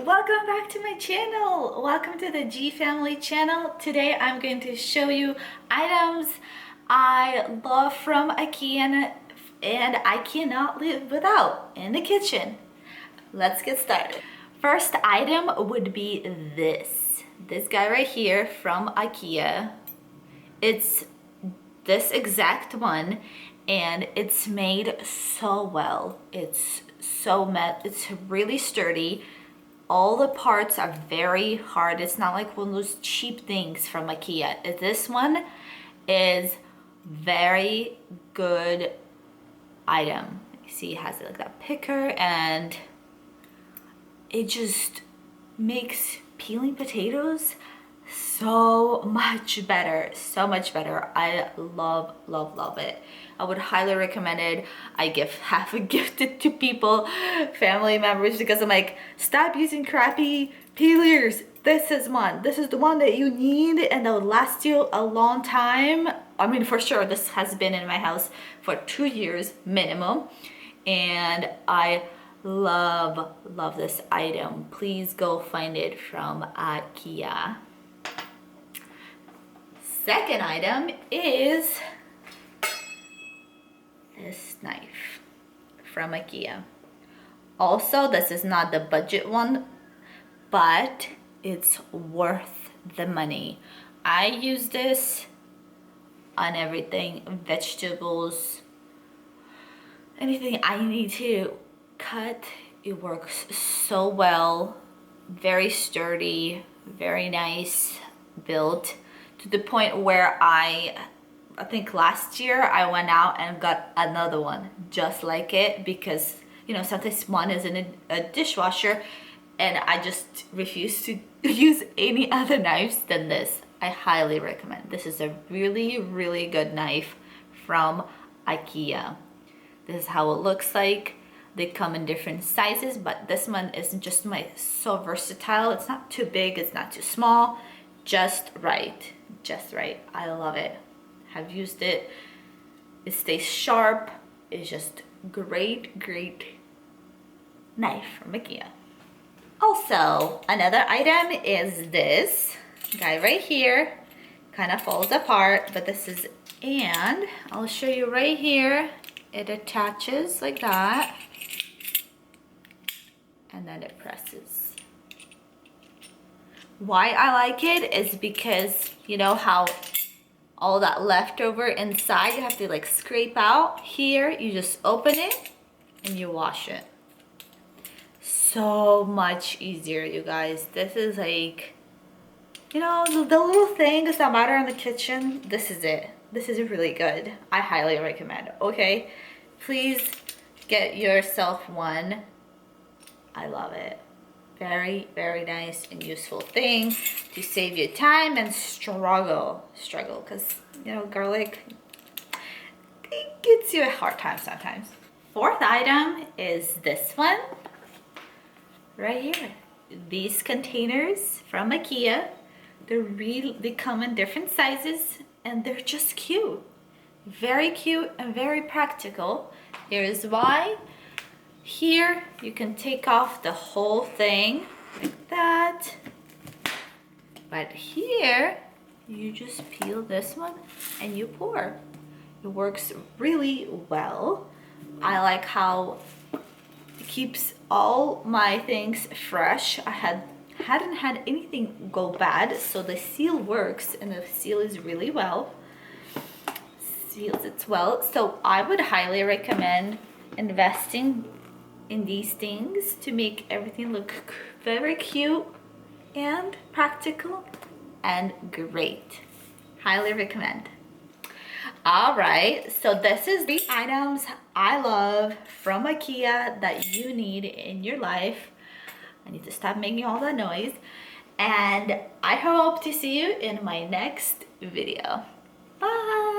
welcome back to my channel. Welcome to the G Family channel. Today I'm going to show you items I love from Ikea and I cannot live without in the kitchen. Let's get started. First item would be this guy right here from Ikea. It's this exact one and it's made so well. It's really sturdy. All the parts are very hard. It's not like one of those cheap things from Ikea. This one is very good item. You see it has like that picker and it just makes peeling potatoes so much better. I love it. I would highly recommend it. I have gifted to people, family members, because I'm like, stop using crappy peelers. This is the one that you need and that would last you a long time. I mean, for sure, this has been in my house for 2 years minimum, and I love this item. Please go find it from Ikea. Second item is this knife from Ikea. Also, this is not the budget one, but it's worth the money. I use this on everything, vegetables, anything I need to cut. It works so well, very sturdy, very nice built, to the point where I think last year I went out and got another one just like it, because you know sometimes one is in a dishwasher and I just refuse to use any other knives than this. I highly recommend. This is a really good knife from Ikea. This is how it looks like. They come in different sizes, but this one is just so versatile. It's not too big, it's not too small, just right. I love it. Have used it. It stays sharp. It's just great knife from Ikea. Also, another item is this guy right here. Kind of falls apart, but this is, and I'll show you right here. It attaches like that, and then it presses. Why I like it is because you know how all that leftover inside you have to like scrape out. Here you just open it and you wash it. So much easier, you guys. This is like, you know, the little things that matter in the kitchen. This is it. This is really good. I highly recommend. Okay, please get yourself one. I love it. Very nice and useful thing to save you time and struggle, because you know garlic, it gets you a hard time sometimes. Fourth item is this one right here. These containers from Ikea, they come in different sizes and they're just cute. Very cute and very practical. Here's why. Here you can take off the whole thing like that, but here you just peel this one and you pour. It works really well. I like how it keeps all my things fresh. I hadn't had anything go bad, so the seal works, and the seal is really well. Seals it well. So I would highly recommend investing in these things to make everything look very cute and practical and great. Highly recommend. All right, so this is the items I love from Ikea that you need in your life. I need to stop making all that noise, and I hope to see you in my next video. Bye.